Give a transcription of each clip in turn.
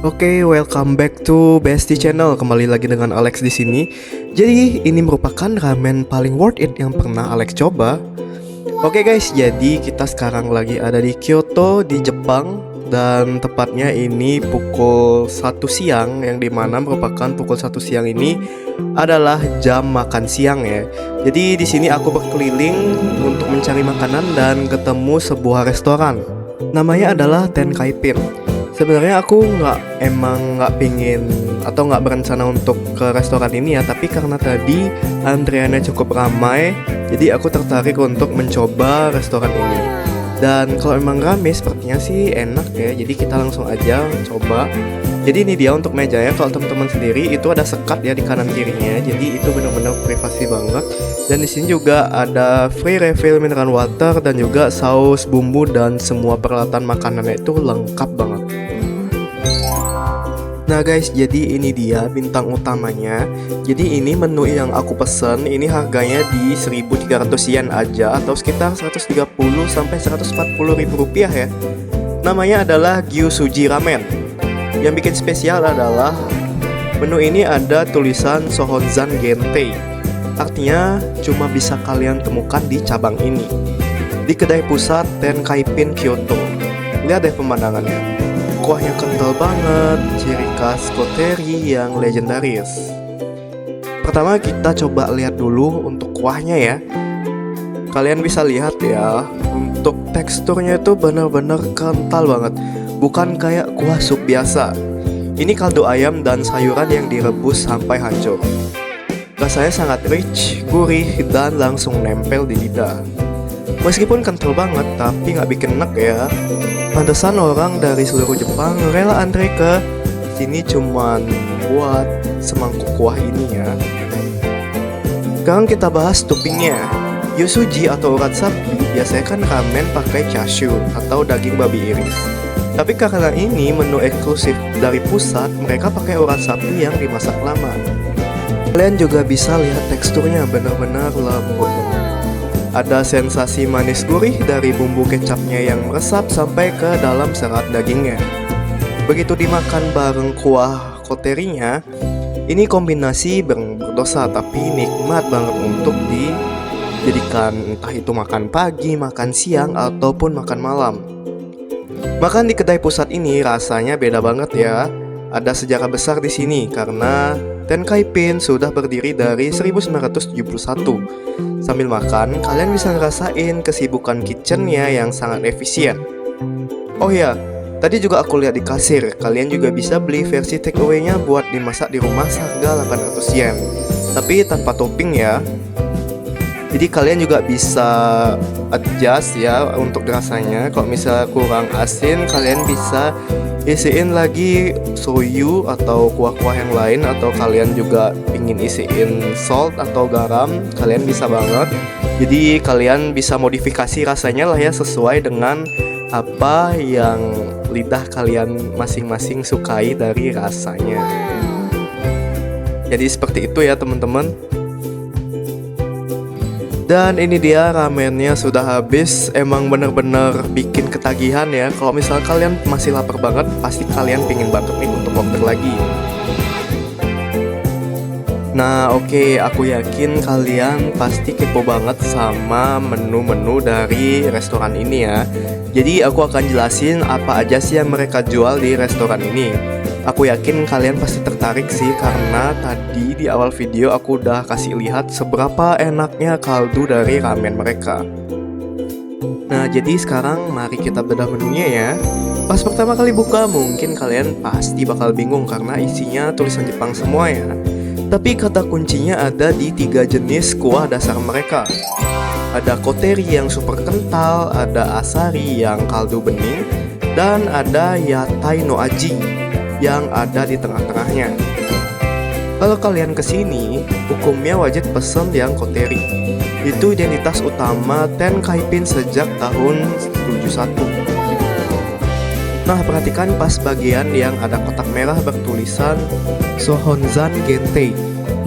Oke, welcome back to Bestie Channel. Kembali lagi dengan Alex di sini. Jadi, ini merupakan ramen paling worth it yang pernah Alex coba. Oke guys, jadi kita sekarang lagi ada di Kyoto, di Jepang. Dan tepatnya ini pukul 1 siang, yang dimana merupakan pukul 1 siang ini adalah jam makan siang ya. Jadi di sini aku berkeliling untuk mencari makanan dan ketemu sebuah restoran. Namanya adalah Tenkaipin. Sebenarnya aku nggak pingin atau nggak berencana untuk ke restoran ini ya, tapi karena tadi antriannya cukup ramai, jadi aku tertarik untuk mencoba restoran ini. Dan kalau emang rame sepertinya sih enak ya, jadi kita langsung aja coba. Jadi ini dia untuk mejanya. Kalau teman-teman sendiri itu ada sekat ya di kanan kirinya, jadi itu benar-benar privasi banget. Dan di sini juga ada free refill mineral water dan juga saus, bumbu dan semua peralatan makanannya itu lengkap banget. Nah guys, jadi ini dia bintang utamanya. Jadi ini menu yang aku pesen, ini harganya di 1.300 yen aja, atau sekitar 130 sampai 140 ribu rupiah ya. Namanya adalah Gyusuji Ramen. Yang bikin spesial adalah menu ini ada tulisan Sohonzan Gentei. Artinya cuma bisa kalian temukan di cabang ini, di kedai pusat Tenkaipin Kyoto. Lihat deh pemandangannya. Kuahnya kental banget, ciri khas koteri yang legendaris. Pertama kita coba lihat dulu untuk kuahnya ya. Kalian bisa lihat ya, untuk teksturnya itu benar-benar kental banget. Bukan kayak kuah sup biasa. Ini kaldu ayam dan sayuran yang direbus sampai hancur. Rasanya sangat rich, gurih, dan langsung nempel di lidah. Meskipun kental banget, tapi nggak bikin enak ya. Pantesan orang dari seluruh Jepang rela antre ke sini cuman buat semangkuk kuah ini ya. Sekarang kita bahas toppingnya. Yosuji atau urat sapi biasanya kan ramen pakai chashu atau daging babi iris. Tapi karena ini menu eksklusif dari pusat, mereka pakai urat sapi yang dimasak lama. Kalian juga bisa lihat teksturnya benar-benar lembut. Ada sensasi manis gurih dari bumbu kecapnya yang meresap sampai ke dalam serat dagingnya. Begitu dimakan bareng kuah koterinya, ini kombinasi berdosa tapi nikmat banget untuk dijadikan entah itu makan pagi, makan siang, ataupun makan malam. Makan di kedai pusat ini rasanya beda banget ya. Ada sejarah besar di sini karena Tenkaipin sudah berdiri dari 1971. Sambil makan, kalian bisa ngerasain kesibukan kitchennya yang sangat efisien. Oh ya, tadi juga aku lihat di kasir, kalian juga bisa beli versi take away-nya buat dimasak di rumah seharga 800 yen. Tapi tanpa topping ya. Jadi kalian juga bisa adjust ya untuk rasanya. Kalau misalnya kurang asin, kalian bisa isiin lagi soyu atau kuah-kuah yang lain, atau kalian juga ingin isiin salt atau garam, kalian bisa banget. Jadi kalian bisa modifikasi rasanya lah ya, sesuai dengan apa yang lidah kalian masing-masing sukai dari rasanya. Jadi seperti itu ya teman-teman. Dan ini dia ramennya sudah habis. Emang bener-bener bikin ketagihan ya. Kalau misal kalian masih lapar banget, pasti kalian pingin banget nih untuk order lagi. Nah oke, aku yakin kalian pasti kepo banget sama menu-menu dari restoran ini ya. Jadi aku akan jelasin apa aja sih yang mereka jual di restoran ini. Aku yakin kalian pasti tertarik sih, karena tadi di awal video aku udah kasih lihat seberapa enaknya kaldu dari ramen mereka. Nah jadi sekarang mari kita bedah menunya ya. Pas pertama kali buka mungkin kalian pasti bakal bingung karena isinya tulisan Jepang semua ya. Tapi kata kuncinya ada di 3 jenis kuah dasar mereka. Ada koteri yang super kental, ada asari yang kaldu bening, dan ada yatai no aji yang ada di tengah-tengahnya. Kalau kalian kesini, hukumnya wajib pesen yang koteri. Itu identitas utama Tenkaipin sejak tahun 71. Nah perhatikan pas bagian yang ada kotak merah bertulisan Sohonzan Gentei.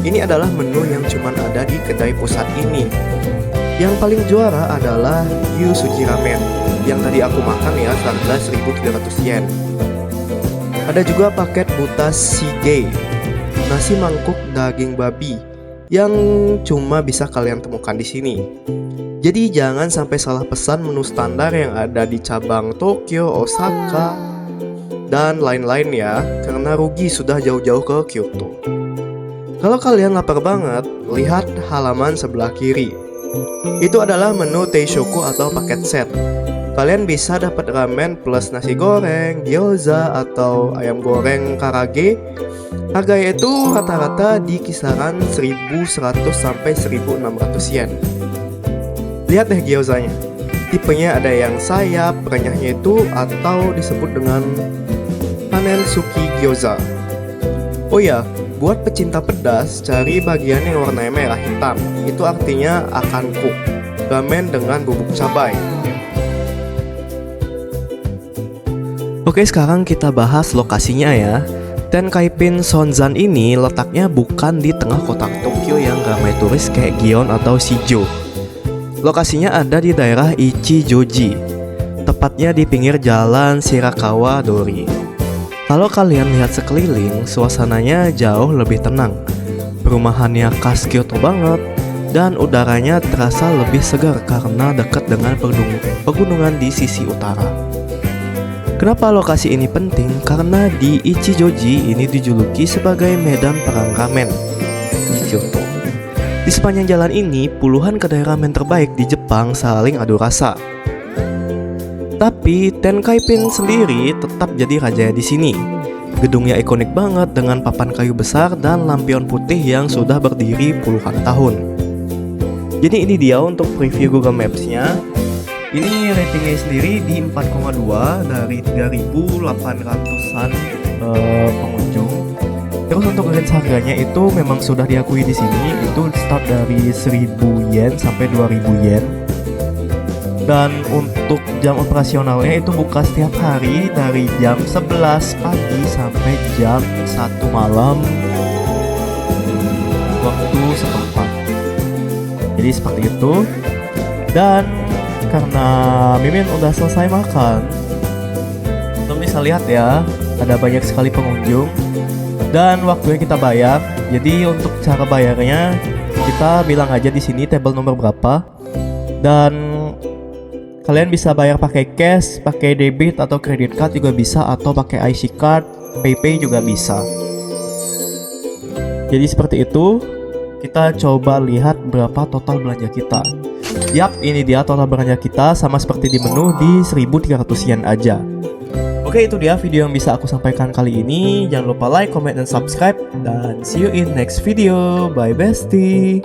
Ini adalah menu yang cuma ada di kedai pusat ini. Yang paling juara adalah Gyusuji Ramen, yang tadi aku makan ya, harga 1.300 yen. Ada juga paket butas Sige, nasi mangkuk daging babi yang cuma bisa kalian temukan di sini. Jadi jangan sampai salah pesan menu standar yang ada di cabang Tokyo, Osaka, dan lain-lain ya, karena rugi sudah jauh-jauh ke Kyoto. Kalau kalian lapar banget, lihat halaman sebelah kiri. Itu adalah menu Teishoku atau paket set. Kalian bisa dapat ramen plus nasi goreng, gyoza, atau ayam goreng karage. Harganya itu rata-rata di kisaran 1.100 sampai 1.600 yen. Lihat deh gyozanya. Tipenya ada yang sayap, renyahnya itu, atau disebut dengan panen suki gyoza. Oh ya, buat pecinta pedas, cari bagian yang warnanya merah hitam. Itu artinya akan cook, ramen dengan bubuk cabai. Oke, sekarang kita bahas lokasinya ya. Tenkaipin Sonzan ini letaknya bukan di tengah kota Tokyo yang ramai turis kayak Gion atau Shijo. Lokasinya ada di daerah Ichijoji, tepatnya di pinggir jalan Shirakawa Dori. Kalau kalian lihat sekeliling, suasananya jauh lebih tenang. Perumahannya khas Kyoto banget, dan udaranya terasa lebih segar karena dekat dengan pegunungan di sisi utara. Kenapa lokasi ini penting? Karena di Ichijoji ini dijuluki sebagai medan perang ramen di Kyoto. Di sepanjang jalan ini, puluhan kedai ramen terbaik di Jepang saling adu rasa. Tapi Tenkaipin sendiri tetap jadi raja di sini. Gedungnya ikonik banget dengan papan kayu besar dan lampion putih yang sudah berdiri puluhan tahun. Jadi ini dia untuk preview Google Maps-nya. Ini ratingnya sendiri di 4,2 dari 3.800-an pengunjung. Terus untuk range harganya itu memang sudah diakui di sini, itu start dari 1.000 yen sampai 2.000 yen. Dan untuk jam operasionalnya itu buka setiap hari dari jam 11 pagi sampai jam 1 malam waktu setempat. Jadi seperti itu. Dan karena Mimin udah selesai makan, teman bisa lihat ya, ada banyak sekali pengunjung dan waktunya kita bayar. Jadi untuk cara bayarnya kita bilang aja di sini table nomor berapa, dan kalian bisa bayar pakai cash, pakai debit atau credit card juga bisa, atau pakai IC card, PayPay juga bisa. Jadi seperti itu. Kita coba lihat berapa total belanja kita. Yap, ini dia total belanja kita, sama seperti di menu, di 1.300 yen aja. Oke, itu dia video yang bisa aku sampaikan kali ini. Jangan lupa like, comment, dan subscribe. Dan see you in next video. Bye bestie.